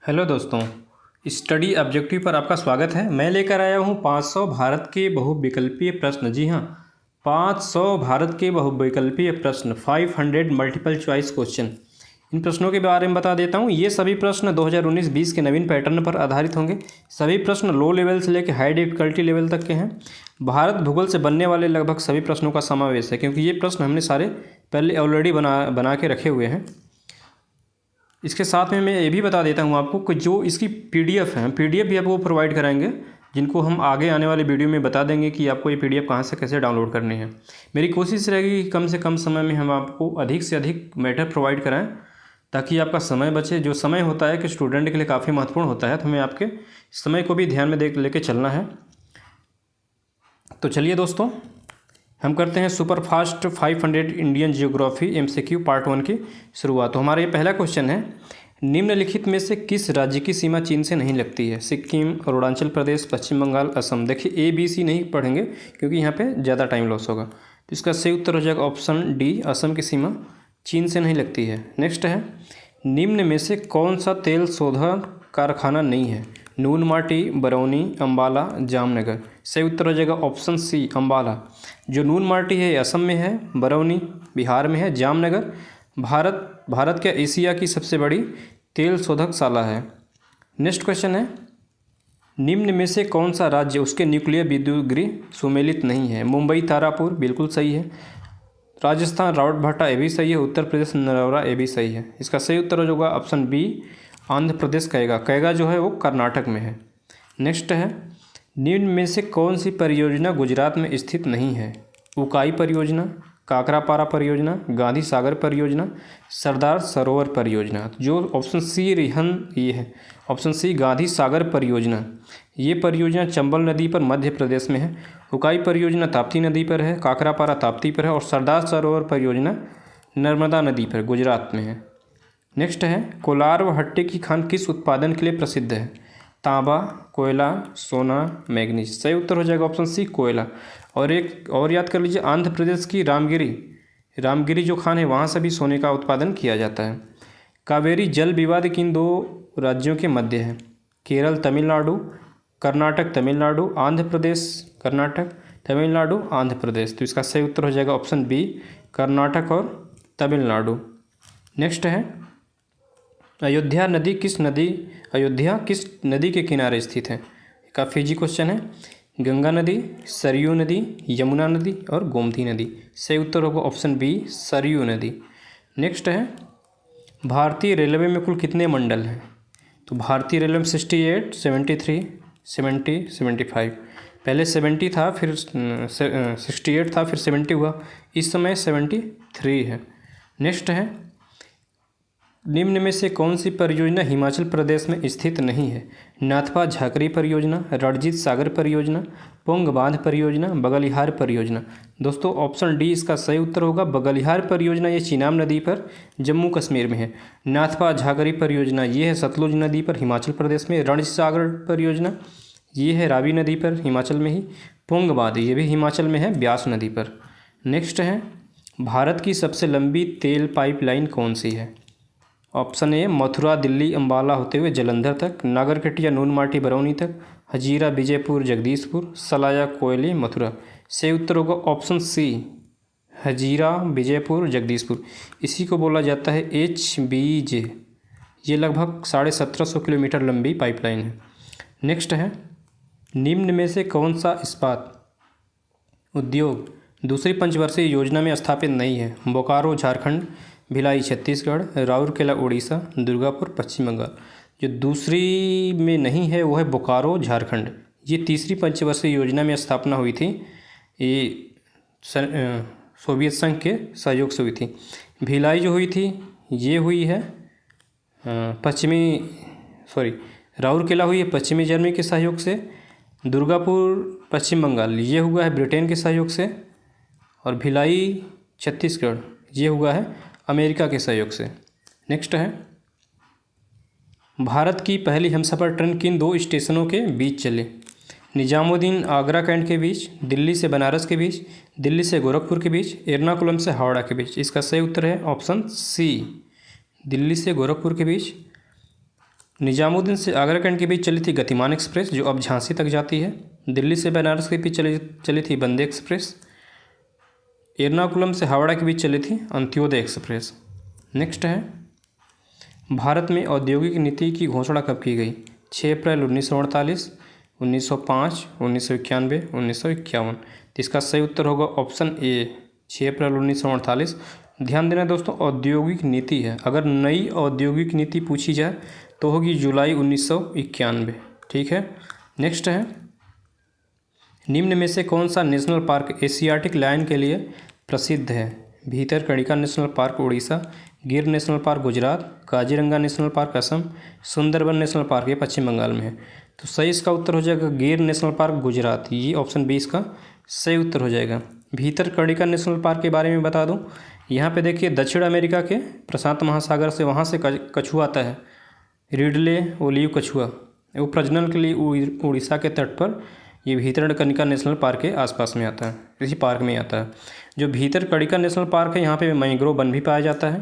Hello दोस्तों, study objective पर आपका स्वागत है। मैं लेकर आया हूँ 500 भारत के बहुविकल्पीय प्रश्न। जी हाँ, 500 भारत के बहुविकल्पीय प्रश्न, 500 मल्टीपल चॉइस क्वेश्चन। इन प्रश्नों के बारे में बता देता हूँ। ये सभी प्रश्न 2019-20 के नवीन पैटर्न पर आधारित होंगे। सभी प्रश्न लो लेवल से लेकर हाई डिफिकल्टी लेवल तक के हैं। भारत भूगोल से बनने वाले लगभग सभी प्रश्नों का समावेश है, क्योंकि ये प्रश्न हमने सारे पहले ऑलरेडी बना के रखे हुए हैं। इसके साथ में मैं ये भी बता देता हूँ आपको कि जो इसकी पीडीएफ है, पीडीएफ भी आपको प्रोवाइड कराएंगे, जिनको हम आगे आने वाले वीडियो में बता देंगे कि आपको ये पीडीएफ कहाँ से कैसे डाउनलोड करनी है। मेरी कोशिश रहेगी कि कम से कम समय में हम आपको अधिक से अधिक मैटर प्रोवाइड कराएं, ताकि आपका समय बचे। जो समय होता है कि स्टूडेंट के लिए काफ़ी महत्वपूर्ण होता है, तो हमें आपके समय को भी ध्यान में लेके चलना है। तो चलिए दोस्तों, हम करते हैं super fast 500 Indian geography MCQ part 1 की शुरुआत। तो हमारा ये पहला क्वेश्चन है, निम्नलिखित में से किस राज्य की सीमा चीन से नहीं लगती है? सिक्किम, अरुणाचल प्रदेश, पश्चिम बंगाल, असम। देखिए ABC नहीं पढ़ेंगे क्योंकि यहाँ पे ज़्यादा टाइम लॉस होगा। तो इसका सही उत्तर हो जाएगा ऑप्शन डी, असम की सीमा चीन से नहीं लगती है। नेक्स्ट है, निम्न में से कौन सा तेल शोधन कारखाना नहीं है? नून माटी, बरौनी, अम्बाला, जामनगर। सही उत्तर हो जाएगा ऑप्शन सी, अम्बाला। जो नून माटी है असम में है, बरौनी बिहार में है, जामनगर भारत के एशिया की सबसे बड़ी तेल शोधकशाला है। नेक्स्ट क्वेश्चन है, निम्न में से कौन सा राज्य उसके न्यूक्लियर विद्युत गृह सुमेलित नहीं है? मुंबई, तारापुर, बिल्कुल सही है। राजस्थान, रावतभाटा, ये भी सही है। उत्तर प्रदेश, नरौरा, ये भी सही है। इसका सही उत्तर होगा ऑप्शन बी, आंध्र प्रदेश। कैगा जो है वो कर्नाटक में है। नेक्स्ट है, निम्न में से कौन सी परियोजना गुजरात में स्थित नहीं है? उकाई परियोजना, काकरापारा परियोजना, गांधी सागर परियोजना, सरदार सरोवर परियोजना। जो ऑप्शन सी ये है, ऑप्शन सी गांधी सागर परियोजना। ये परियोजना चंबल नदी पर मध्य प्रदेश में है। उकाई परियोजना ताप्ती नदी पर है, काकरापारा ताप्ती पर है, और सरदार सरोवर परियोजना नर्मदा नदी पर गुजरात में है। नेक्स्ट है, कोलार व हट्टे की खान किस उत्पादन के लिए प्रसिद्ध है? तांबा, कोयला, सोना, मैग्नीज। सही उत्तर हो जाएगा ऑप्शन सी, कोयला। और एक और याद कर लीजिए, आंध्र प्रदेश की रामगिरी जो खान है, वहाँ से भी सोने का उत्पादन किया जाता है। कावेरी जल विवाद किन दो राज्यों के मध्य है? केरल, तमिलनाडु, कर्नाटक, तमिलनाडु, आंध्र प्रदेश, कर्नाटक, तमिलनाडु, आंध्र प्रदेश। तो इसका सही उत्तर हो जाएगा ऑप्शन बी, कर्नाटक और तमिलनाडु। नेक्स्ट है, अयोध्या किस नदी के किनारे स्थित है? काफ़ी इजी क्वेश्चन है। गंगा नदी, सरयू नदी, यमुना नदी और गोमती नदी। सही उत्तर होगा ऑप्शन बी, सरयू नदी। नेक्स्ट है, भारतीय रेलवे में कुल कितने मंडल हैं? तो भारतीय रेलवे में 68, 73, 70, 75। पहले 70 था, फिर 68 था, फिर 70 हुआ, इस समय 73 है। नेक्स्ट है, निम्न में से कौन सी परियोजना हिमाचल प्रदेश में स्थित नहीं है? नाथपा झाकरी परियोजना, रणजीत सागर परियोजना, पोंग बांध परियोजना, बगलिहार परियोजना। दोस्तों ऑप्शन डी इसका सही उत्तर होगा, बगलिहार परियोजना। ये चिनाब नदी पर जम्मू कश्मीर में है। नाथपा झाकरी परियोजना ये है सतलुज नदी पर हिमाचल प्रदेश में। रणजीत सागर परियोजना ये है रावी नदी पर हिमाचल में ही। पोंग बांध ये भी हिमाचल में है, ब्यास नदी पर। नेक्स्ट है, भारत की सबसे लंबी तेल पाइपलाइन कौन सी है? ऑप्शन ए, मथुरा, दिल्ली, अम्बाला होते हुए जलंधर तक, नागरकटिया, नून माटी, बरौनी तक, हजीरा, विजयपुर, जगदीशपुर, सलाया, कोयली, मथुरा। सही उत्तर होगा ऑप्शन सी, हजीरा, विजयपुर, जगदीशपुर। इसी को बोला जाता है HBJ। ये लगभग 1750 किलोमीटर लंबी पाइपलाइन है। नेक्स्ट है, निम्न में से कौन सा इस्पात उद्योग दूसरी पंचवर्षीय योजना में स्थापित नहीं है? बोकारो, झारखंड, भिलाई, छत्तीसगढ़, राउरकेला, उड़ीसा, दुर्गापुर, पश्चिम बंगाल। जो दूसरी में नहीं है वो है बोकारो, झारखंड। ये तीसरी पंचवर्षीय योजना में स्थापना हुई थी, ये सोवियत संघ के सहयोग से हुई थी। भिलाई जो हुई थी ये हुई है राउरकेला हुई है पश्चिमी जर्मनी के सहयोग से। दुर्गापुर पश्चिम बंगाल ये हुआ है ब्रिटेन के सहयोग से। और भिलाई छत्तीसगढ़ ये हुआ है अमेरिका के सहयोग से। नेक्स्ट है, भारत की पहली हमसफ़र ट्रेन किन दो स्टेशनों के बीच चले? निजामुद्दीन आगरा कैंट के बीच, दिल्ली से बनारस के बीच, दिल्ली से गोरखपुर के बीच, एर्नाकुलम से हावड़ा के बीच। इसका सही उत्तर है ऑप्शन सी, दिल्ली से गोरखपुर के बीच। निजामुद्दीन से आगराखंड के बीच चली थी गतिमान एक्सप्रेस जो अब झांसी तक जाती है। दिल्ली से बनारस के बीच चली थी वंदे एक्सप्रेस। एर्नाकुलम से हावड़ा के बीच चली थी अंत्योदय एक्सप्रेस। नेक्स्ट है, भारत में औद्योगिक नीति की घोषणा कब की गई? 6 अप्रैल 1948, 1905, 1991, 1951। तो इसका सही उत्तर होगा ऑप्शन ए, 6 अप्रैल 1948। ध्यान देना दोस्तों, औद्योगिक नीति है, अगर नई औद्योगिक नीति पूछी जाए तो होगी जुलाई 1991। ठीक है। नेक्स्ट है, निम्न में से कौन सा नेशनल पार्क एशियाटिक लायन के लिए प्रसिद्ध है? Bhitarkanika national park Orissa, Gir national park Gujarat, Kaziranga national park Assam, Sundarban national park ये पश्चिम बंगाल में है। तो सही इसका उत्तर हो जाएगा गिर नेशनल पार्क गुजरात, ये ऑप्शन बी इसका सही उत्तर हो जाएगा। भीतरकनिका नेशनल पार्क के बारे में बता दूं, यहाँ पे देखिए दक्षिण अमेरिका के प्रशांत महासागर से वहाँ से कछुआ आता है, रिडले ओलिव कछुआ, वो प्रजनन के लिए उड़ीसा के तट पर ये भीतरकनिका नेशनल पार्क के आसपास में आता है, इसी पार्क में आता है। जो भीतरकनिका नेशनल पार्क है यहाँ पे मैंग्रोव वन भी पाया जाता है।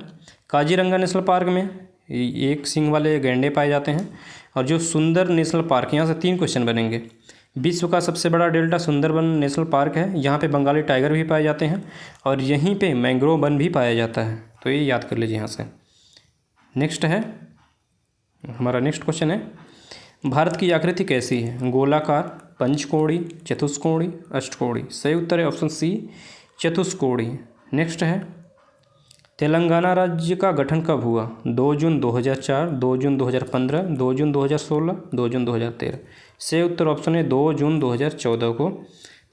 काजीरंगा नेशनल पार्क में एक सींग वाले गैंडे पाए जाते हैं। और जो सुंदर नेशनल पार्क, यहाँ से 3 क्वेश्चन बनेंगे। विश्व का सबसे बड़ा डेल्टा सुंदरबन नेशनल पार्क है, यहाँ पे बंगाली टाइगर भी पाए जाते हैं और यहीं पे मैंग्रोव वन भी पाया जाता है, तो ये याद कर लीजिए यहाँ से। नेक्स्ट है, हमारा नेक्स्ट क्वेश्चन है, भारत की आकृति कैसी है? गोलाकार, पंचकोणी, चतुष्कोणी, अष्टकोणी। सही उत्तर है ऑप्शन सी, चतुष्कोणी। नेक्स्ट है, तेलंगाना राज्य का गठन कब हुआ? 2 जून 2004, 2 जून 2015, 2 जून 2016, 2 जून 2013। सही उत्तर ऑप्शन है 2 जून 2014 को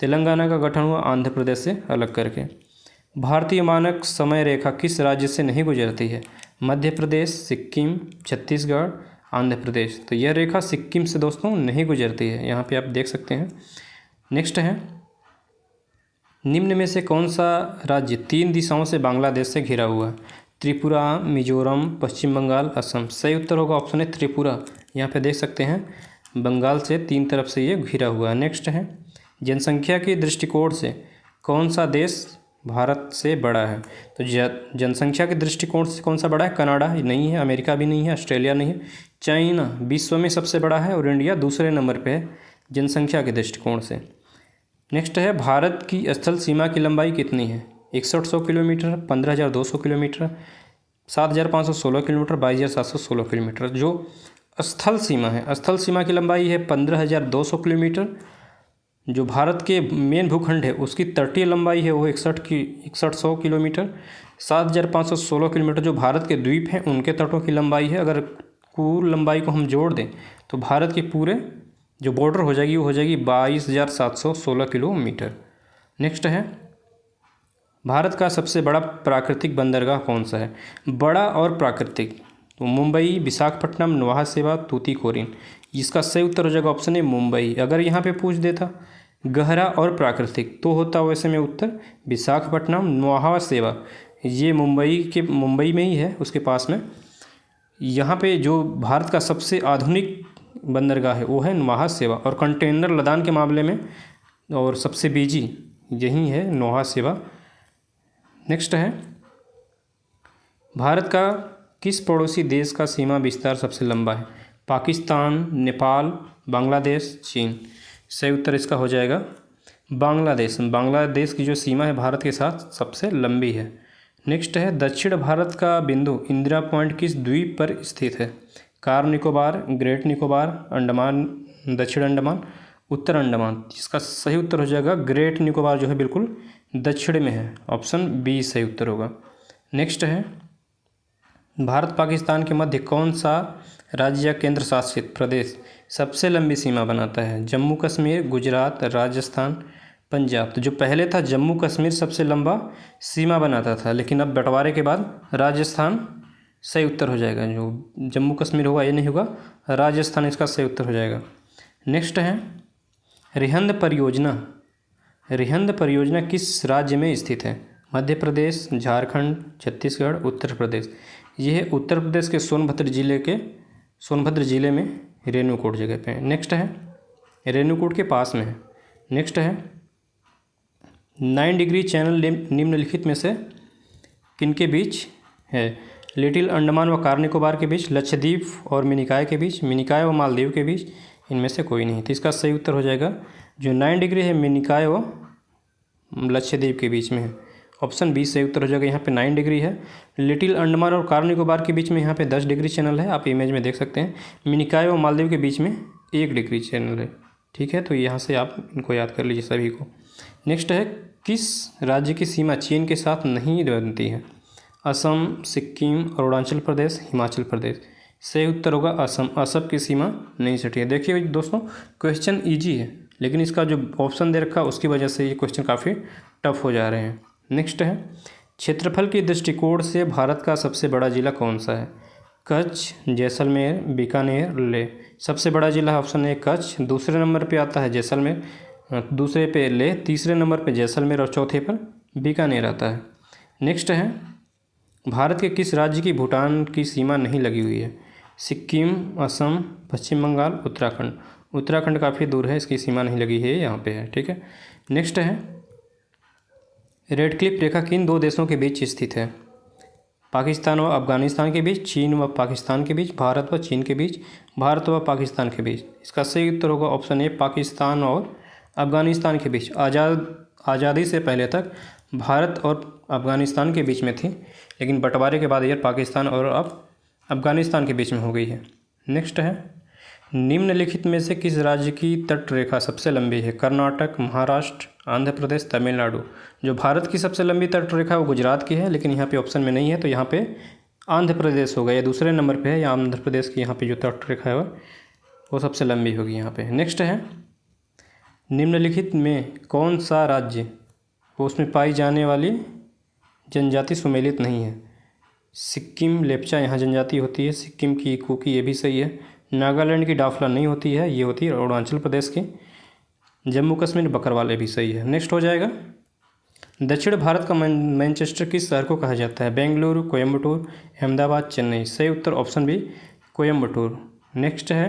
तेलंगाना का गठन हुआ, आंध्र प्रदेश से अलग करके। भारतीय मानक समय रेखा किस राज्य से नहीं गुजरती है? मध्य प्रदेश, सिक्किम, छत्तीसगढ़, आंध्र प्रदेश। तो यह रेखा सिक्किम से दोस्तों नहीं गुजरती है, यहाँ पे आप देख सकते हैं। नेक्स्ट है, निम्न में से कौन सा राज्य 3 दिशाओं से बांग्लादेश से घिरा हुआ है? त्रिपुरा, मिजोरम, पश्चिम बंगाल, असम। सही उत्तर होगा ऑप्शन है त्रिपुरा, यहाँ पे देख सकते हैं बंगाल से 3 तरफ से ये घिरा हुआ है। नेक्स्ट है, जनसंख्या के दृष्टिकोण से कौन सा देश भारत से बड़ा है? तो जनसंख्या के दृष्टिकोण से कौन सा बड़ा है? कनाडा नहीं है, अमेरिका भी नहीं है, ऑस्ट्रेलिया नहीं है, चाइना विश्व में सबसे बड़ा है और इंडिया दूसरे नंबर पे है जनसंख्या के दृष्टिकोण से। नेक्स्ट है, भारत की स्थल सीमा की लंबाई कितनी है? 6100 किलोमीटर, 15200 किलोमीटर, 7516 किलोमीटर, 22716 किलोमीटर। जो स्थल सीमा है, स्थल सीमा की लंबाई है 15200 किलोमीटर। जो भारत के मेन भूखंड है उसकी तटीय लंबाई है वो 6100 किलोमीटर। 7516 किलोमीटर जो भारत के द्वीप हैं उनके तटों की लंबाई है। अगर कुल लंबाई को हम जोड़ दें तो भारत के पूरे जो बॉर्डर हो जाएगी वो हो जाएगी 22716 किलोमीटर। नेक्स्ट है, भारत का सबसे बड़ा प्राकृतिक बंदरगाह कौन सा है? बड़ा और प्राकृतिक, तो मुंबई, विशाखापट्टनम, नौहा सेवा, तूतीकोरिन। इसका सही उत्तर हो जाएगा ऑप्शन है मुंबई। अगर यहाँ पे पूछ देता गहरा और प्राकृतिक तो होता वैसे में उत्तर विशाखापट्टनम, नौहा सेवा। ये मुंबई में ही है, उसके पास में। यहाँ पे जो भारत का सबसे आधुनिक बंदरगाह है वो है नौहा सेवा, और कंटेनर लदान के मामले में और सबसे बिजी यही है नौहा सेवा। नेक्स्ट है, भारत का किस पड़ोसी देश का सीमा विस्तार सबसे लंबा है? पाकिस्तान, नेपाल, बांग्लादेश, चीन। सही उत्तर इसका हो जाएगा बांग्लादेश। बांग्लादेश की जो सीमा है भारत के साथ सबसे लंबी है। नेक्स्ट है, दक्षिण भारत का बिंदु इंदिरा पॉइंट किस द्वीप पर स्थित है? कार निकोबार, ग्रेट निकोबार, अंडमान, दक्षिण अंडमान, उत्तर अंडमान। इसका सही उत्तर हो जाएगा ग्रेट निकोबार, जो है बिल्कुल दक्षिण में है, ऑप्शन बी सही उत्तर होगा। नेक्स्ट है, भारत पाकिस्तान के मध्य कौन सा राज्य या केंद्र शासित प्रदेश सबसे लंबी सीमा बनाता है? जम्मू कश्मीर, गुजरात, राजस्थान, पंजाब। तो जो पहले था जम्मू कश्मीर सबसे लंबा सीमा बनाता था, लेकिन अब बंटवारे के बाद राजस्थान सही उत्तर हो जाएगा। जो जम्मू कश्मीर होगा ये नहीं होगा, राजस्थान इसका सही उत्तर हो जाएगा। नेक्स्ट है, रिहंद परियोजना किस राज्य में स्थित है? मध्य प्रदेश, झारखंड, छत्तीसगढ़, उत्तर प्रदेश। ये है उत्तर प्रदेश के सोनभद्र जिले में रेणुकूट जगह पे है। नेक्स्ट है, रेणुकूट के पास में है। नेक्स्ट है, 9 डिग्री चैनल निम्नलिखित में से किनके बीच है? लिटिल अंडमान व कार निकोबार के बीच, लक्षद्वीप और मिनिकॉय के बीच, मिनिकॉय व मालदीव के बीच, इनमें से कोई नहीं। तो इसका सही उत्तर हो जाएगा जो 9 डिग्री है मिनिकॉय व लक्षद्वीप के बीच में है। ऑप्शन बी सही उत्तर हो जाएगा। यहाँ पे 9 डिग्री है। लिटिल अंडमान और कार निकोबार के बीच में यहाँ पे 10 डिग्री चैनल है, आप इमेज में देख सकते हैं। मिनिकॉय व मालदीव के बीच में 1 डिग्री चैनल है। ठीक है, तो यहाँ से आप इनको याद कर लीजिए सभी को। नेक्स्ट है, किस राज्य की सीमा चीन के साथ नहीं बनती है? असम, सिक्किम, अरुणाचल प्रदेश, हिमाचल प्रदेश। सही उत्तर होगा असम। असम की सीमा नहीं सटी है। देखिए दोस्तों, क्वेश्चन इजी है, लेकिन इसका जो ऑप्शन दे रखा है उसकी वजह से ये क्वेश्चन काफ़ी टफ हो जा रहे हैं। नेक्स्ट है, क्षेत्रफल के दृष्टिकोण से भारत का सबसे बड़ा जिला कौन सा है? कच्छ, जैसलमेर, बीकानेर, लेह। सबसे बड़ा जिला ऑप्शन ए कच्छ, दूसरे नंबर पे आता है जैसलमेर, दूसरे पे लेह, तीसरे नंबर पे जैसलमेर और चौथे पर बीकानेर आता है। नेक्स्ट है, भारत के किस राज्य की भूटान की सीमा नहीं लगी हुई है? सिक्किम, असम, पश्चिम बंगाल, उत्तराखंड। उत्तराखंड काफ़ी दूर है, इसकी सीमा नहीं लगी है, यहाँ पे है। ठीक है। नेक्स्ट है, रेड क्लिफ रेखा किन 2 देशों के बीच स्थित है? पाकिस्तान व अफगानिस्तान के बीच, चीन व पाकिस्तान के बीच, भारत व चीन के बीच, भारत व पाकिस्तान के बीच। इसका सही उत्तर होगा ऑप्शन ए पाकिस्तान और अफगानिस्तान के बीच। आज़ादी से पहले तक भारत और अफगानिस्तान के बीच में थी, लेकिन बंटवारे के बाद यह पाकिस्तान और अब अफगानिस्तान के बीच में हो गई है। नेक्स्ट है, निम्नलिखित में से किस राज्य की तट रेखा सबसे लंबी है? कर्नाटक, महाराष्ट्र, आंध्र प्रदेश, तमिलनाडु। जो भारत की सबसे लंबी तट रेखा वो गुजरात की है, लेकिन यहाँ पे ऑप्शन में नहीं है, तो यहाँ पे आंध्र प्रदेश होगा। ये दूसरे नंबर पे है, या आंध्र प्रदेश की यहाँ पे जो तट रेखा है वो सबसे लंबी होगी यहाँ पे। नेक्स्ट है, निम्नलिखित में कौन सा राज्य उसमें पाई जाने वाली जनजाति सुमेलित नहीं है? सिक्किम, लेप्चा यहाँ जनजाति होती है। सिक्किम की कुकी, ये भी सही है। नागालैंड की डाफला नहीं होती है, ये होती है अरुणाचल प्रदेश की। जम्मू कश्मीर बकरवाल, ये भी सही है। नेक्स्ट हो जाएगा, दक्षिण भारत का मैनचेस्टर किस शहर को कहा जाता है? बेंगलुरु, कोयम्बटूर, अहमदाबाद, चेन्नई। सही उत्तर ऑप्शन बी कोयम्बटूर। नेक्स्ट है,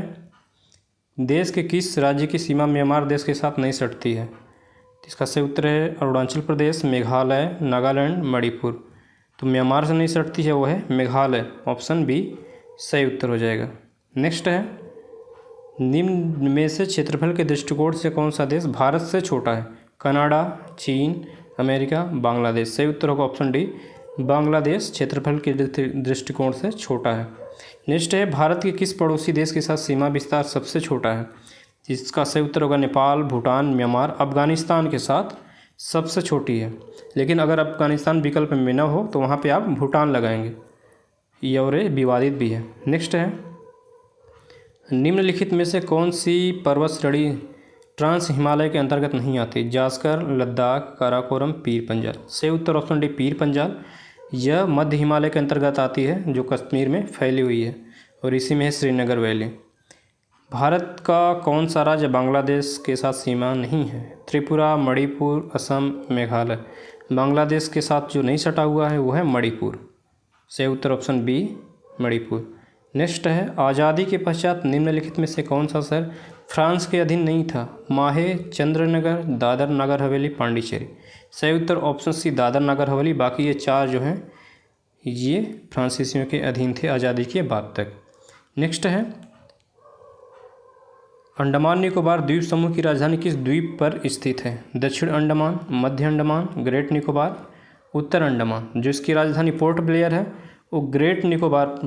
देश के किस राज्य की सीमा म्यांमार देश के साथ नहीं सटती है? इसका सही उत्तर है अरुणाचल प्रदेश, मेघालय, नागालैंड, मणिपुर। तो म्यांमार से नहीं सटती है, वो है मेघालय। ऑप्शन बी सही उत्तर हो जाएगा। नेक्स्ट है, निम्न में से क्षेत्रफल के दृष्टिकोण से कौन सा देश भारत से छोटा है? कनाडा, चीन, अमेरिका, बांग्लादेश। सही उत्तर होगा ऑप्शन डी बांग्लादेश क्षेत्रफल के दृष्टिकोण से छोटा है। नेक्स्ट है, भारत के किस पड़ोसी देश के साथ सीमा विस्तार सबसे छोटा है? इसका सही उत्तर होगा नेपाल, भूटान, म्यांमार, अफगानिस्तान के साथ सबसे छोटी है। लेकिन अगर अफगानिस्तान विकल्प में न हो तो वहाँ पे आप भूटान लगाएंगे, ये और विवादित भी है। नेक्स्ट है, निम्नलिखित में से कौन सी पर्वत श्रेणी ट्रांस हिमालय के अंतर्गत नहीं आती? जास्कर, लद्दाख, काराकोरम, पीर पंजाल। सही उत्तर ऑप्शन डी पीर पंजाल। यह मध्य हिमालय के अंतर्गत आती है, जो कश्मीर में फैली हुई है, और इसी में है श्रीनगर वैली। भारत का कौन सा राज्य बांग्लादेश के साथ सीमा नहीं है? त्रिपुरा, मणिपुर, असम, मेघालय। बांग्लादेश के साथ जो नहीं सटा हुआ है वो है मणिपुर। सही उत्तर ऑप्शन बी मणिपुर। नेक्स्ट है, आज़ादी के पश्चात निम्नलिखित में से कौन सा शहर फ्रांस के अधीन नहीं था? माहे, चंद्रनगर, दादर नगर हवेली, पांडिचेरी। सही उत्तर ऑप्शन सी दादर नगर हवेली। बाकी ये 4 जो हैं ये फ्रांसीसियों के अधीन थे आज़ादी के बाद तक। नेक्स्ट है, अंडमान निकोबार द्वीप समूह की राजधानी किस द्वीप पर स्थित है? दक्षिण अंडमान, मध्य अंडमान, ग्रेट निकोबार, उत्तर अंडमान। जो इसकी राजधानी पोर्ट ब्लेयर है वो ग्रेट निकोबार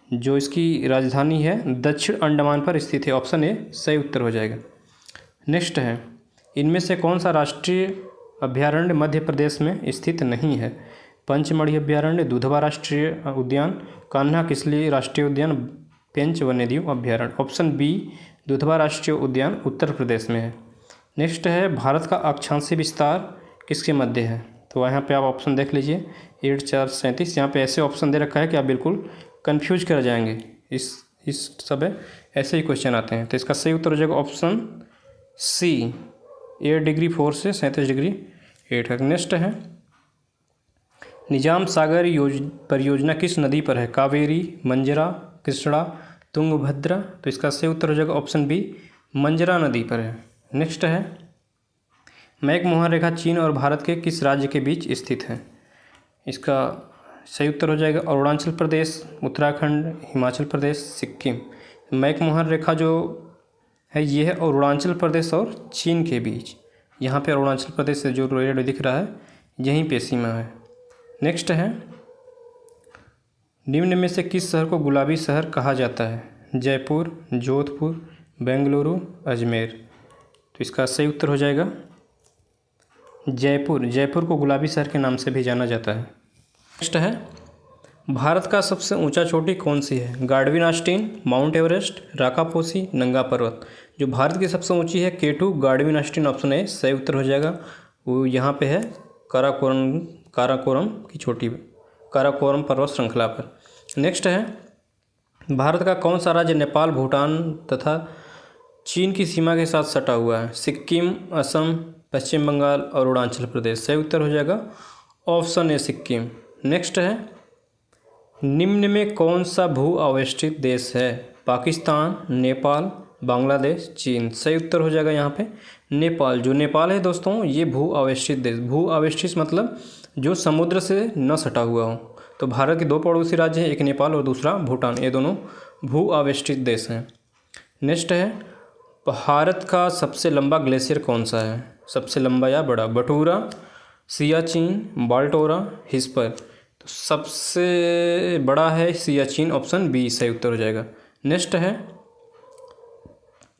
जो इसकी राजधानी है दक्षिण अंडमान पर स्थित है। ऑप्शन ए सही उत्तर हो जाएगा। नेक्स्ट है, इनमें से कौन सा राष्ट्रीय अभ्यारण्य मध्य प्रदेश में स्थित नहीं है? पंचमढ़ी अभ्यारण्य, दुधवा राष्ट्रीय उद्यान, कान्हा किसली राष्ट्रीय उद्यान, पेंच वन्यजीव अभ्यारण्य। ऑप्शन बी दुधवा राष्ट्रीय उद्यान उत्तर प्रदेश में है। नेक्स्ट है, भारत का अक्षांशीय विस्तार किसके मध्य है? तो यहाँ पे आप ऑप्शन देख लीजिए 8, 4, 37। यहाँ पे ऐसे ऑप्शन दे रखा है कि आप बिल्कुल कंफ्यूज कर जाएंगे। इस सब ऐसे ही क्वेश्चन आते हैं। तो इसका सही उत्तर हो जाएगा ऑप्शन सी 8 डिग्री 4 से 37 डिग्री 8 है। नेक्स्ट है, निजाम सागर परियोजना किस नदी पर है? कावेरी, मंजरा, कृष्णा, तुंगभद्रा। तो इसका सही उत्तर हो जाएगा ऑप्शन बी मंजरा नदी पर है। नेक्स्ट है, मैकमोहन रेखा चीन और भारत के किस राज्य के बीच स्थित है? इसका सही उत्तर हो जाएगा अरुणाचल प्रदेश, उत्तराखंड, हिमाचल प्रदेश, सिक्किम। मैकमोहन रेखा जो है ये है अरुणाचल प्रदेश और चीन के बीच। यहाँ पे अरुणाचल प्रदेश से जो रेड दिख रहा है यहीं पे सीमा है। नेक्स्ट है निम्न में से किस शहर को गुलाबी शहर कहा जाता है? जयपुर, जोधपुर, बेंगलुरु, अजमेर। तो इसका सही उत्तर हो जाएगा जयपुर। जयपुर को गुलाबी शहर के नाम से भी जाना जाता है। नेक्स्ट है भारत का सबसे ऊंचा चोटी कौन सी है? गार्डविन आस्टीन, माउंट एवरेस्ट, राकापोसी, नंगा पर्वत। जो भारत की सबसे ऊंची है K2 Godwin Austin, option A सही उत्तर हो जाएगा। वो यहाँ पे है काराकोरम की चोटी, काराकोरम पर्वत श्रृंखला पर। नेक्स्ट है भारत का कौन सा राज्य नेपाल, भूटान तथा चीन की सीमा के साथ सटा हुआ है? सिक्किम, असम, पश्चिम बंगाल और अरुणाचल प्रदेश। सही उत्तर हो जाएगा ऑप्शन ए सिक्किम। नेक्स्ट है निम्न में कौन सा भू आवेष्टित देश है? पाकिस्तान, नेपाल, बांग्लादेश, चीन। सही उत्तर हो जाएगा यहाँ पे नेपाल। जो नेपाल है दोस्तों ये भू आवेष्टित देश, भू आवेष्टित मतलब जो समुद्र से न सटा हुआ हो। तो भारत के दो पड़ोसी राज्य हैं, एक नेपाल और दूसरा भूटान, ये दोनों भू आवेष्टित देश हैं। नेक्स्ट है भारत का सबसे लंबा ग्लेशियर कौन सा है? सबसे लंबा या बड़ा? बटूरा, सियाचिन, बाल्टोरा, हिस्पर। तो सबसे बड़ा है सियाचिन, ऑप्शन बी सही उत्तर हो जाएगा। नेक्स्ट है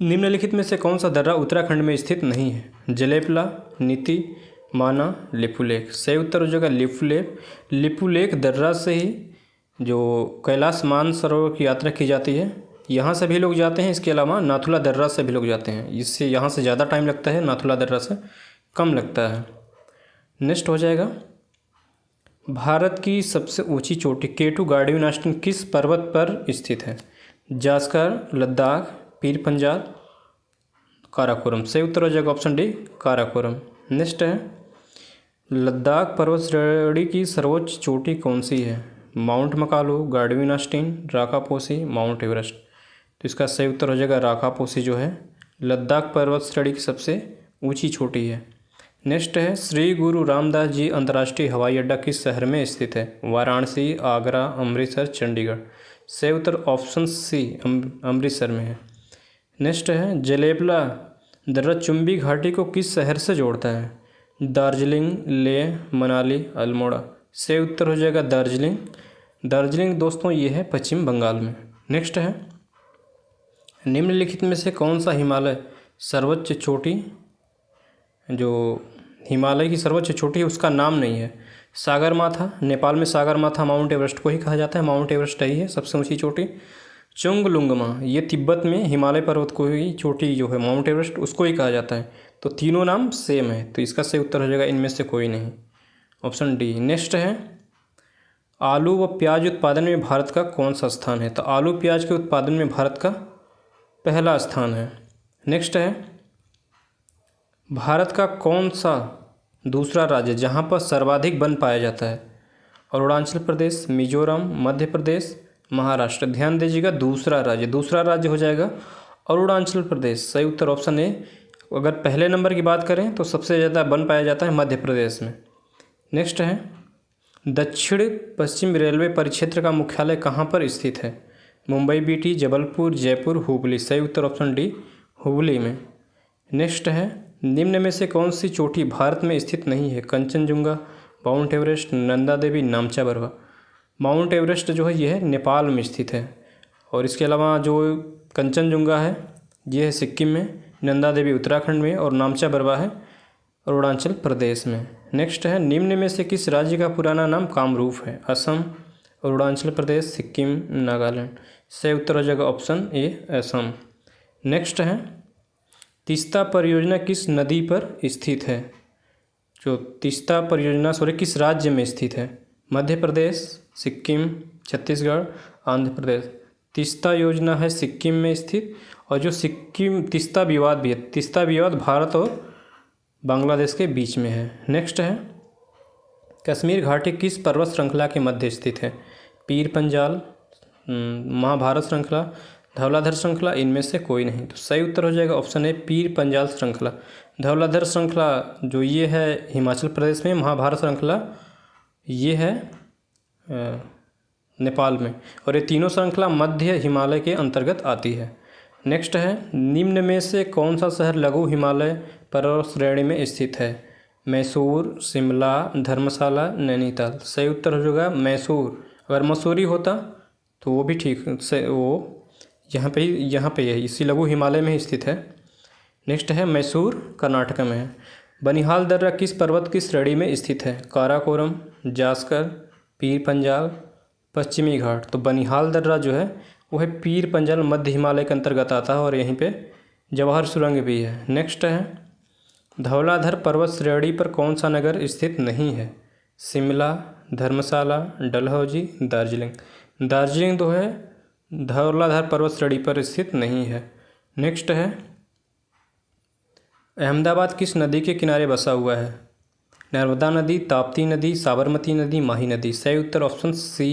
निम्नलिखित में से कौन सा दर्रा उत्तराखंड में स्थित नहीं है? जलेपला, नीति, माना, लिपुलेख। सही उत्तर हो जाएगा लिपुलेख। लिपुलेख दर्रा से ही जो कैलाश मानसरोवर की यात्रा की जाती है यहाँ से भी लोग जाते हैं। इसके अलावा नाथुला दर्रा से भी लोग जाते हैं। इससे यहाँ से ज़्यादा टाइम लगता है, नाथुला दर्रा से कम लगता है। नेक्स्ट हो जाएगा भारत की सबसे ऊंची चोटी K2 गार्डविन आस्टीन किस पर्वत पर स्थित है? जास्कर, लद्दाख, पीर पंजाल, काराकोरम। सही उत्तर हो जाएगा ऑप्शन डी काराकोरम। नेक्स्ट है लद्दाख पर्वत श्रेणी की सर्वोच्च चोटी कौन सी है? Mount Makalu, Godwin Austen, Rakaposhi, Mount Everest. तो इसका सही उत्तर हो जाएगा राकापोसी जो है लद्दाख पर्वत श्रेणी की सबसे ऊंची चोटी है। नेक्स्ट है श्री गुरु रामदास जी अंतर्राष्ट्रीय हवाई अड्डा किस शहर में स्थित है? वाराणसी, आगरा, अमृतसर, चंडीगढ़। सही उत्तर ऑप्शन सी अमृतसर में है। नेक्स्ट है जलेपला दर्रा चुंबी घाटी को किस शहर से जोड़ता है? दार्जिलिंग, लेह, मनाली, अल्मोड़ा। सही उत्तर हो जाएगा दार्जिलिंग। दार्जिलिंग दोस्तों ये है पश्चिम बंगाल में। नेक्स्ट है निम्नलिखित में से कौन सा हिमालय सर्वोच्च चोटी, जो हिमालय की सर्वोच्च चोटी है उसका नाम नहीं है? सागरमाथा, नेपाल में सागरमाथा माउंट एवरेस्ट को ही कहा जाता है, माउंट एवरेस्ट ही है सबसे ऊंची चोटी। चुंगलुंगमा ये तिब्बत में हिमालय पर्वत को ही चोटी जो है माउंट एवरेस्ट उसको ही कहा जाता है। तो तीनों नाम सेम है, तो इसका सही उत्तर हो जाएगा इनमें से कोई नहीं, ऑप्शन डी। नेक्स्ट है आलू व प्याज उत्पादन में भारत का कौन सा स्थान है? तो आलू प्याज के उत्पादन में भारत का पहला स्थान है। नेक्स्ट है भारत का कौन सा दूसरा राज्य जहाँ पर सर्वाधिक वन पाया जाता है? अरुणाचल प्रदेश, मिजोरम, मध्य प्रदेश, महाराष्ट्र। ध्यान दीजिएगा दूसरा राज्य हो जाएगा अरुणाचल प्रदेश। सही उत्तर ऑप्शन ए। अगर पहले नंबर की बात करें तो सबसे ज़्यादा वन पाया जाता है मध्य प्रदेश में। नेक्स्ट है दक्षिण पश्चिम रेलवे परिक्षेत्र का मुख्यालय कहाँ पर स्थित है? मुंबई बीटी, जबलपुर, जयपुर, हुबली। सही उत्तर ऑप्शन डी हुबली में। नेक्स्ट है निम्न में से कौन सी चोटी भारत में स्थित नहीं है? Kanchenjunga, mount Everest, Nanda Devi, नामचा Barwa. Mount Everest जो है यह है नेपाल में स्थित है, और इसके अलावा जो कंचनजुंगा है ये है सिक्किम में, नंदा देवी उत्तराखंड में और नामचा बरवा है अरुणाचल प्रदेश में। नेक्स्ट है निम्न में से किस राज्य का पुराना नाम कामरूप है? असम, अरुणाचल प्रदेश, सिक्किम, नागालैंड। सही उत्तर हो जाएगा ऑप्शन ए असम। नेक्स्ट है तीस्ता परियोजना किस नदी पर स्थित है? जो तीस्ता परियोजना किस राज्य में स्थित है? मध्य प्रदेश, सिक्किम, छत्तीसगढ़, आंध्र प्रदेश। तीस्ता योजना है सिक्किम में स्थित, और जो सिक्किम तीस्ता विवाद भी है, तीस्ता विवाद भारत और बांग्लादेश के बीच में है। नेक्स्ट है कश्मीर घाटी किस पर्वत श्रृंखला के मध्य स्थित है? पीर पंजाल, महाभारत श्रृंखला, धौलाधर श्रृंखला। इनमें से कोई नहीं, तो सही उत्तर हो जाएगा ऑप्शन ए पीर पंजाल श्रृंखला। धौलाधर श्रृंखला जो ये है हिमाचल प्रदेश में, महाभारत श्रृंखला ये है नेपाल में, और ये तीनों श्रृंखला मध्य हिमालय के अंतर्गत आती है। नेक्स्ट है, निम्न में से कौन सा शहर लघु हिमालय पर्वत श्रेणी में स्थित है? मैसूर, शिमला, धर्मशाला, नैनीताल। सही उत्तर हो जाएगा मैसूर। अगर मसूरी होता तो वो भी ठीक से, वो यहाँ पे है, इसी लघु हिमालय में ही स्थित है। नेक्स्ट है, मैसूर कर्नाटक में है। बनिहाल दर्रा किस पर्वत की श्रेणी में स्थित है? काराकोरम, जास्कर, पीर पंजाल, पश्चिमी घाट। तो बनिहाल दर्रा जो है वो है पीर पंजाल मध्य हिमालय के अंतर्गत आता है, और यहीं पे जवाहर सुरंग भी है। नेक्स्ट है, धौलाधर पर्वत श्रेणी पर कौन सा नगर स्थित नहीं है? शिमला, धर्मशाला, डलहौजी, दार्जिलिंग। दार्जिलिंग तो है धौलाधर पर्वत श्रेणी पर स्थित नहीं है। नेक्स्ट है, अहमदाबाद किस नदी के किनारे बसा हुआ है? नर्मदा नदी, ताप्ती नदी, साबरमती नदी, माही नदी। सही उत्तर ऑप्शन सी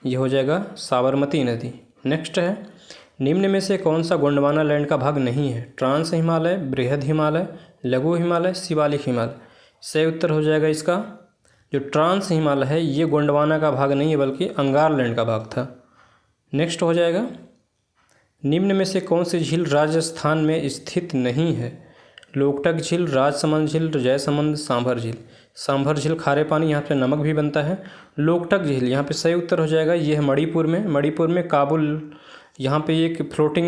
ये हो जाएगा, साबरमती नदी। नेक्स्ट है, निम्न में से कौन सा गोंडवाना लैंड का भाग नहीं है? ट्रांस हिमालय, बृहद हिमालय, लघु हिमालय, शिवालिक हिमालय। सही उत्तर हो जाएगा इसका जो ट्रांस हिमालय है ये गोंडवाना का भाग नहीं है बल्कि अंगार लैंड का भाग था। नेक्स्ट हो जाएगा, निम्न में से कौन सी झील राजस्थान में स्थित नहीं है? लोकटक झील, राजसमंद झील, जयसमंद, सांभर झील। सांभर झील खारे पानी, यहाँ पे नमक भी बनता है। लोकटक झील यहाँ पे सही उत्तर हो जाएगा, ये है मणिपुर में। मणिपुर में काबुल, यहाँ पे एक फ्लोटिंग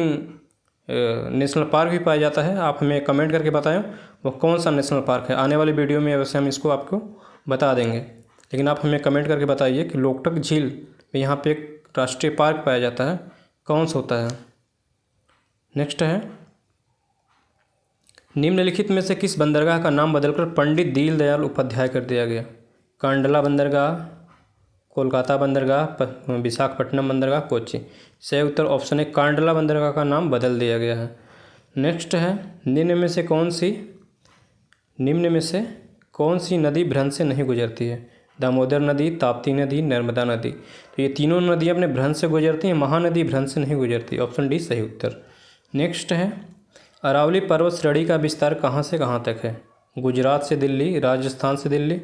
नेशनल पार्क भी पाया जाता है। आप हमें कमेंट करके बताएं वो कौन सा नेशनल पार्क है। आने वाली वीडियो में वैसे हम इसको आपको बता देंगे, लेकिन आप हमें कमेंट करके बताइए कि लोकटक झील में यहाँ पे एक राष्ट्रीय पार्क पाया जाता है, कौन सा होता है। नेक्स्ट है, निम्नलिखित में से किस बंदरगाह का नाम बदलकर पंडित दीनदयाल उपाध्याय कर दिया गया? कांडला बंदरगाह, कोलकाता बंदरगाह, विशाखापट्टनम बंदरगाह, कोच्चि। सही उत्तर ऑप्शन है कांडला बंदरगाह का नाम बदल दिया गया है। नेक्स्ट है, निम्न में से कौन सी नदी भ्रंश से नहीं गुजरती है? दामोदर नदी, ताप्ती नदी, नर्मदा नदी। तो ये तीनों नदियाँ अपने भ्रंश से गुजरती हैं, महानदी भ्रंश से नहीं गुजरती। ऑप्शन डी सही उत्तर। नेक्स्ट है, अरावली पर्वत श्रेणी का विस्तार कहाँ से कहाँ तक है? गुजरात से दिल्ली, राजस्थान से दिल्ली,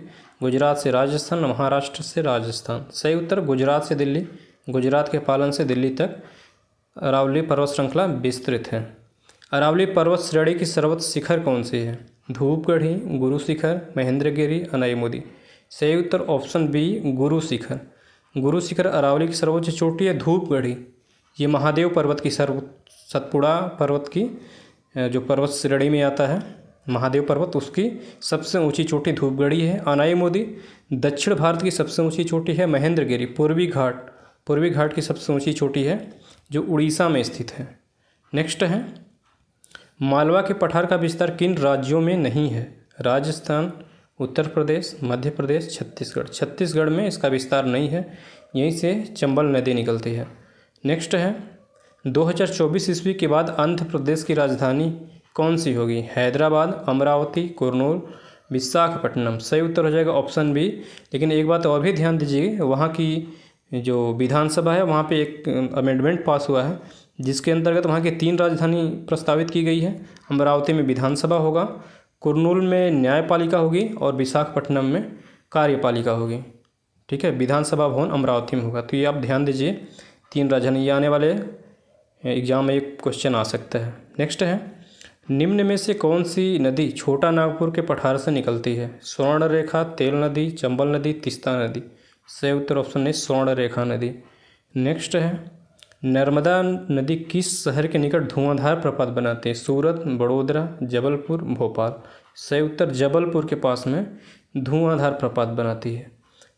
गुजरात से राजस्थान, महाराष्ट्र से राजस्थान। सही उत्तर गुजरात से दिल्ली, गुजरात के पालन से दिल्ली तक अरावली पर्वत श्रृंखला विस्तृत है। अरावली पर्वत श्रेणी की सर्वोच्च शिखर कौन सी है? धूपगढ़ी, गुरु शिखर, महेंद्रगिरी, अनाईमुदी। सही उत्तर ऑप्शन बी गुरु शिखर। गुरु शिखर अरावली की सर्वोच्च चोटी है। धूपगढ़ी ये महादेव पर्वत की सतपुड़ा पर्वत की जो पर्वत श्रेणी में आता है महादेव पर्वत, उसकी सबसे ऊंची चोटी धूपगढ़ी है। अनाईमुदी दक्षिण भारत की सबसे ऊंची चोटी है। महेंद्रगिरी पूर्वी घाट की सबसे ऊंची चोटी है जो उड़ीसा में स्थित है। नेक्स्ट है, मालवा के पठार का विस्तार किन राज्यों में नहीं है? राजस्थान, उत्तर प्रदेश, मध्य प्रदेश, छत्तीसगढ़। छत्तीसगढ़ में इसका विस्तार नहीं है, यहीं से चंबल नदी निकलती है। नेक्स्ट है, 2024 ईस्वी के बाद आंध्र प्रदेश की राजधानी कौन सी होगी? हैदराबाद, अमरावती, कुरनूल, विशाखापट्टनम। सही उत्तर हो जाएगा ऑप्शन बी। लेकिन एक बात और भी ध्यान दीजिए, वहाँ की जो विधानसभा है वहाँ पे एक अमेंडमेंट पास हुआ है जिसके अंतर्गत वहाँ की 3 राजधानी प्रस्तावित की गई है। अमरावती में विधानसभा होगा, कुरनूल में न्यायपालिका होगी और विशाखापट्टनम में कार्यपालिका होगी। ठीक है, विधानसभा भवन अमरावती में होगा। तो ये आप ध्यान दीजिए, 3 राजधानी, ये आने वाले एग्जाम में एक क्वेश्चन आ सकता है। नेक्स्ट है, निम्न में से कौन सी नदी छोटा नागपुर के पठार से निकलती है? स्वर्ण रेखा, तेल नदी, चंबल नदी, तीस्ता नदी। सही उत्तर ऑप्शन है स्वर्ण रेखा नदी। नेक्स्ट है, नर्मदा नदी किस शहर के निकट धुआंधार प्रपात बनाती है? सूरत, बड़ोदरा, जबलपुर, भोपाल। सही उत्तर जबलपुर के पास में धुआंधार प्रपात बनाती है।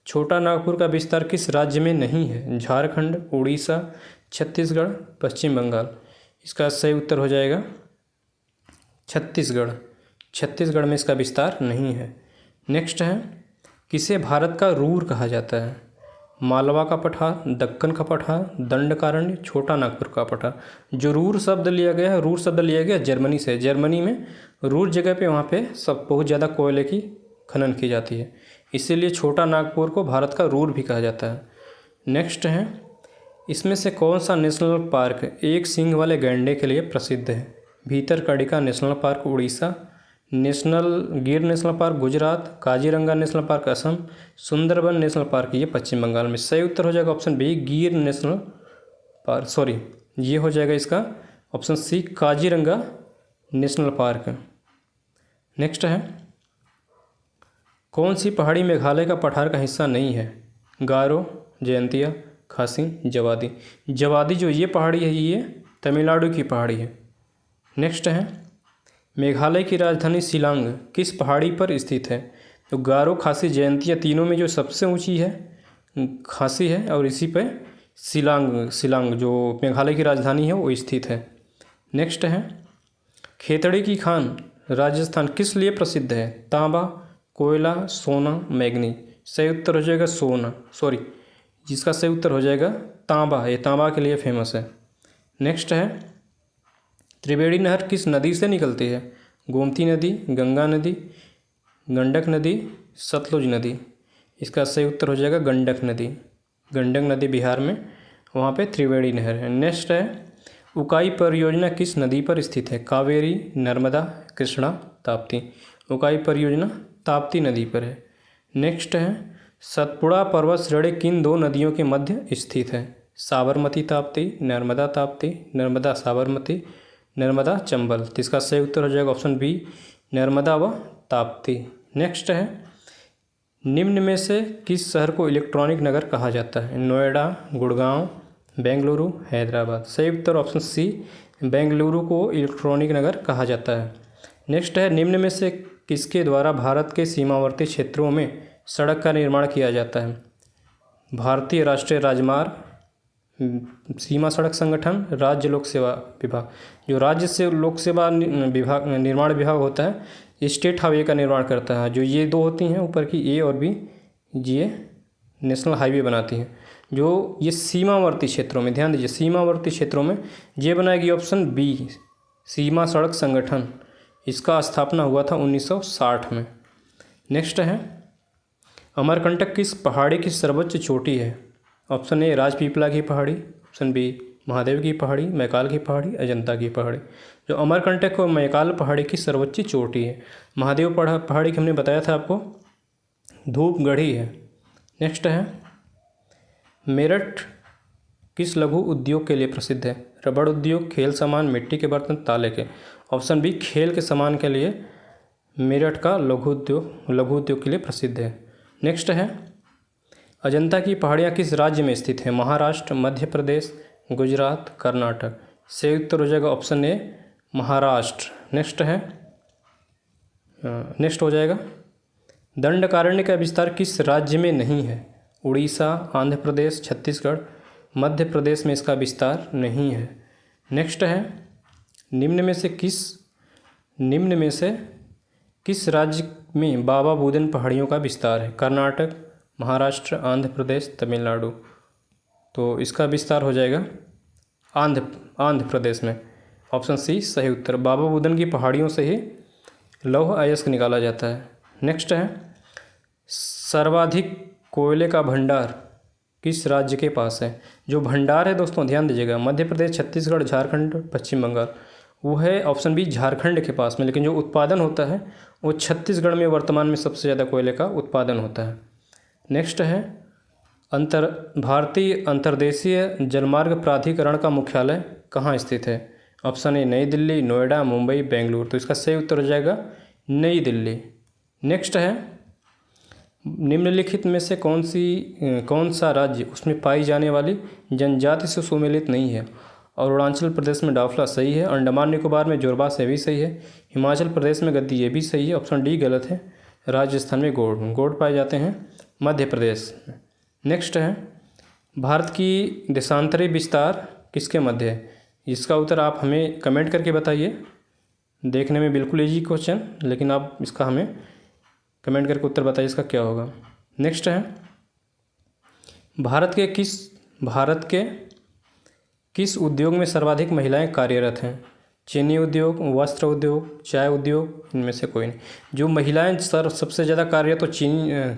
छोटा नागपुर का विस्तार किस राज्य में नहीं है? झारखंड, उड़ीसा, छत्तीसगढ़, पश्चिम बंगाल। इसका सही उत्तर हो जाएगा छत्तीसगढ़। छत्तीसगढ़ में इसका विस्तार नहीं है। नेक्स्ट है, किसे भारत का रूर कहा जाता है? मालवा का पठार, दक्कन का पठार, दंडकारण्य, छोटा नागपुर का पठार। जो रूर शब्द लिया गया है, रूर शब्द लिया गया जर्मनी से। जर्मनी में रूर जगह पे वहाँ पे सब बहुत ज़्यादा कोयले की खनन की जाती है, इसीलिए छोटा नागपुर को भारत का रूर भी कहा जाता है। नेक्स्ट है, इसमें से कौन सा नेशनल पार्क एक सींग वाले गैंडे के लिए प्रसिद्ध है? Bhitarkanika national park Orissa, Gir national park Gujarat, Kaziranga national park Assam, Sundarban national park ये पश्चिम बंगाल में। सही उत्तर हो जाएगा option B Gir national park, sorry ये हो जाएगा इसका option C Kaziranga national park. Next है, कौन सी पहाड़ी मेघालय का पठार का हिस्सा नहीं है? गारो, जयंतिया, खासी, जवादी। जवादी जो ये पहाड़ी है ये तमिलनाडु की पहाड़ी है। नेक्स्ट है, मेघालय की राजधानी शिलांग किस पहाड़ी पर स्थित है? तो गारो, खासी, जयंतिया तीनों में जो सबसे ऊंची है खासी है और इसी पे शिलांग जो मेघालय की राजधानी है वो स्थित है। नेक्स्ट है, खेतड़ी की खान राजस्थान किस लिए प्रसिद्ध है? तांबा, कोयला, सोना, मैग्नी। सही उत्तर हो जाएगा सोना, सॉरी जिसका सही उत्तर हो जाएगा तांबा, ये तांबा के लिए फेमस है। नेक्स्ट है, त्रिवेणी नहर किस नदी से निकलती है? गोमती नदी, गंगा नदी, गंडक नदी, सतलुज नदी। इसका सही उत्तर हो जाएगा गंडक नदी। गंडक नदी बिहार में, वहाँ पे त्रिवेणी नहर है। नेक्स्ट है, उकाई परियोजना किस नदी पर स्थित है? कावेरी, नर्मदा, कृष्णा, ताप्ती। उकाई परियोजना ताप्ती नदी पर है। नेक्स्ट है, सतपुड़ा पर्वत श्रेणी किन दो नदियों के मध्य स्थित है? साबरमती ताप्ती, नर्मदा ताप्ती, नर्मदा साबरमती, नर्मदा चंबल। तो इसका सही उत्तर हो जाएगा ऑप्शन बी नर्मदा व ताप्ती। नेक्स्ट है, निम्न में से किस शहर को इलेक्ट्रॉनिक नगर कहा जाता है? नोएडा, गुड़गांव, बेंगलुरु, हैदराबाद। सही उत्तर ऑप्शन सी बेंगलुरु को इलेक्ट्रॉनिक नगर कहा जाता है। नेक्स्ट है, निम्न में से किसके द्वारा भारत के सीमावर्ती क्षेत्रों में सड़क का निर्माण किया जाता है? भारतीय राष्ट्रीय राजमार्ग, सीमा सड़क संगठन, राज्य लोक सेवा विभाग। जो राज्य से लोक सेवा विभाग निर्माण विभाग होता है स्टेट हाईवे का निर्माण करता है। जो ये दो होती हैं ऊपर की ए और बी, ये नेशनल हाईवे बनाती हैं। जो ये सीमावर्ती क्षेत्रों में, ध्यान दीजिए सीमावर्ती क्षेत्रों में ये बनाएगी ऑप्शन बी सीमा सड़क संगठन। इसका स्थापना हुआ था 1960 में। नेक्स्ट है, अमरकंटक किस पहाड़ी की सर्वोच्च चोटी है? ऑप्शन ए राजपीपला की पहाड़ी, ऑप्शन बी महादेव की पहाड़ी, मैकाल की पहाड़ी, अजंता की पहाड़ी। जो अमरकंटक और मैकाल पहाड़ी की सर्वोच्च चोटी है। महादेव पहाड़ी की हमने बताया था आपको धूपगढ़ी है। नेक्स्ट है, मेरठ किस लघु उद्योग के लिए प्रसिद्ध है? रबड़ उद्योग, खेल सामान, मिट्टी के बर्तन, ताले के। ऑप्शन बी खेल के सामान के लिए मेरठ का लघु उद्योग के लिए प्रसिद्ध है। नेक्स्ट है, अजंता की पहाड़ियाँ किस राज्य में स्थित हैं? महाराष्ट्र, मध्य प्रदेश, गुजरात, कर्नाटक। सही उत्तर हो जाएगा ऑप्शन ए महाराष्ट्र। नेक्स्ट है, नेक्स्ट हो जाएगा, दंडकारण्य का विस्तार किस राज्य में नहीं है? उड़ीसा, आंध्र प्रदेश, छत्तीसगढ़, मध्य प्रदेश में इसका विस्तार नहीं है। नेक्स्ट है, निम्न में से किस राज्य में बाबा बुदन पहाड़ियों का विस्तार है? कर्नाटक, महाराष्ट्र, आंध्र प्रदेश, तमिलनाडु। तो इसका विस्तार हो जाएगा आंध्र प्रदेश में। ऑप्शन सी सही उत्तर। बाबा बुदन की पहाड़ियों से ही लौह अयस्क निकाला जाता है। नेक्स्ट है, सर्वाधिक कोयले का भंडार किस राज्य के पास है? जो भंडार है दोस्तों ध्यान दीजिएगा, मध्य प्रदेश, छत्तीसगढ़, झारखंड, पश्चिम बंगाल, वो है ऑप्शन बी झारखंड के पास में। लेकिन जो उत्पादन होता है वो छत्तीसगढ़ में वर्तमान में सबसे ज़्यादा कोयले का उत्पादन होता है। नेक्स्ट है, भारतीय अंतर्देशीय जलमार्ग प्राधिकरण का मुख्यालय कहाँ स्थित है? ऑप्शन ए नई दिल्ली, नोएडा, मुंबई, बेंगलुरु। तो इसका सही उत्तर हो जाएगा नई दिल्ली। नेक्स्ट है, निम्नलिखित में से कौन सा राज्य उसमें पाई जाने वाली जनजाति से सुमेलित नहीं है? अरुणाचल प्रदेश में डाफला सही है, अंडमान निकोबार में जोरबास ये भी सही है, हिमाचल प्रदेश में गद्दी ये भी सही है, ऑप्शन डी गलत है, राजस्थान में गोंड पाए जाते हैं, मध्य प्रदेश। नेक्स्ट है, भारत की देशांतरी विस्तार किसके मध्य है? इसका उत्तर आप हमें कमेंट करके बताइए। देखने में बिल्कुल इजी क्वेश्चन, लेकिन आप इसका हमें कमेंट करके उत्तर बताइए इसका क्या होगा। नेक्स्ट है, भारत के किस उद्योग में सर्वाधिक महिलाएं कार्यरत हैं? चीनी उद्योग, वस्त्र उद्योग, चाय उद्योग, इनमें से कोई नहीं। जो महिलाएं सबसे ज़्यादा कार्यरत तो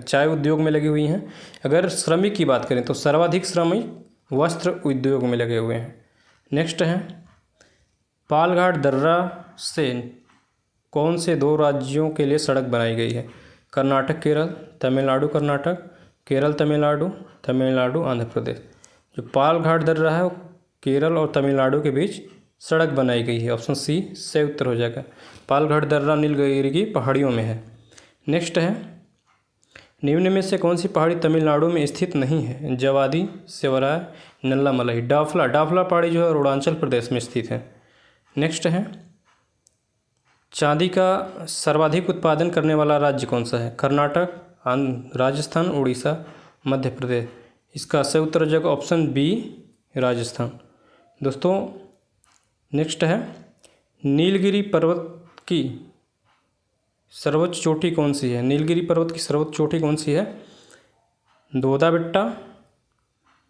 चाय उद्योग में लगी हुई हैं। अगर श्रमिक की बात करें तो सर्वाधिक श्रमिक वस्त्र उद्योग में लगे हुए हैं। नेक्स्ट है, पालघाट दर्रा से कौन से 2 राज्यों के लिए सड़क बनाई गई है? कर्नाटक केरल, तमिलनाडु कर्नाटक, केरल तमिलनाडु, तमिलनाडु आंध्र प्रदेश। जो पाल घाट दर्रा है वो केरल और तमिलनाडु के बीच सड़क बनाई गई है। ऑप्शन सी सही उत्तर हो जाएगा। पाल घाट दर्रा नीलगिरी की पहाड़ियों में है। नेक्स्ट है, निम्न में से कौन सी पहाड़ी तमिलनाडु में स्थित नहीं है? जवादी, सेवराय, नल्लामलई। डाफला पहाड़ी जो है अरुणाचल प्रदेश में स्थित है। नेक्स्ट है, चांदी का सर्वाधिक उत्पादन करने वाला राज्य कौन सा है? कर्नाटक, राजस्थान, उड़ीसा, मध्य प्रदेश। इसका सही उत्तर हो जाएगा ऑप्शन बी राजस्थान। दोस्तों नेक्स्ट है, नीलगिरी पर्वत की सर्वोच्च चोटी कौन सी है? नीलगिरी पर्वत की सर्वोच्च चोटी कौन सी है? दोदा बेट्टा,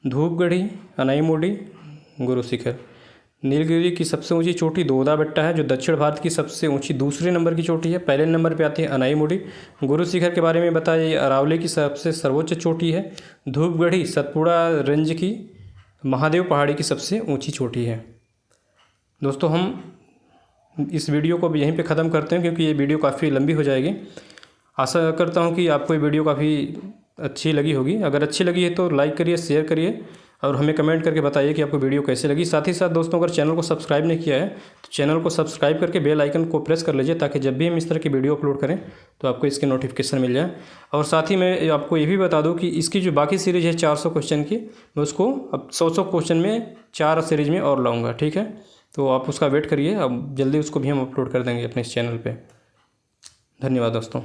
धूपगढ़ी, अनाईमुडी, गुरु शिखर। नीलगिरी की सबसे ऊंची चोटी दोदा बेट्टा है जो दक्षिण भारत की सबसे ऊंची दूसरे नंबर की चोटी है। पहले नंबर पे आती है अनाईमुडी। गुरु शिखर के बारे में बताया, ये अरावली की सबसे सर्वोच्च चोटी है। धूपगढ़ी सतपुड़ा रेंज की महादेव पहाड़ी की सबसे ऊंची चोटी है। दोस्तों हम इस वीडियो को भी यहीं पे ख़त्म करते हैं क्योंकि ये वीडियो काफ़ी लंबी हो जाएगी। आशा करता हूँ कि आपको ये वीडियो काफ़ी अच्छी लगी होगी। अगर अच्छी लगी है तो लाइक करिए, शेयर करिए और हमें कमेंट करके बताइए कि आपको वीडियो कैसी लगी। साथ ही साथ दोस्तों अगर चैनल को सब्सक्राइब नहीं किया है तो चैनल को सब्सक्राइब करके बेल आइकन को प्रेस कर लीजिए ताकि जब भी हम इस तरह की वीडियो अपलोड करें तो आपको इसके नोटिफिकेशन मिल जाए। और साथ ही मैं आपको ये भी बता दूं कि इसकी जो बाकी सीरीज़ है 400 क्वेश्चन की, मैं उसको अब 100 क्वेश्चन में 4 सीरीज़ में और लाऊँगा। ठीक है, तो आप उसका वेट करिए, अब जल्दी उसको भी हम अपलोड कर देंगे अपने इस चैनल पर। धन्यवाद दोस्तों।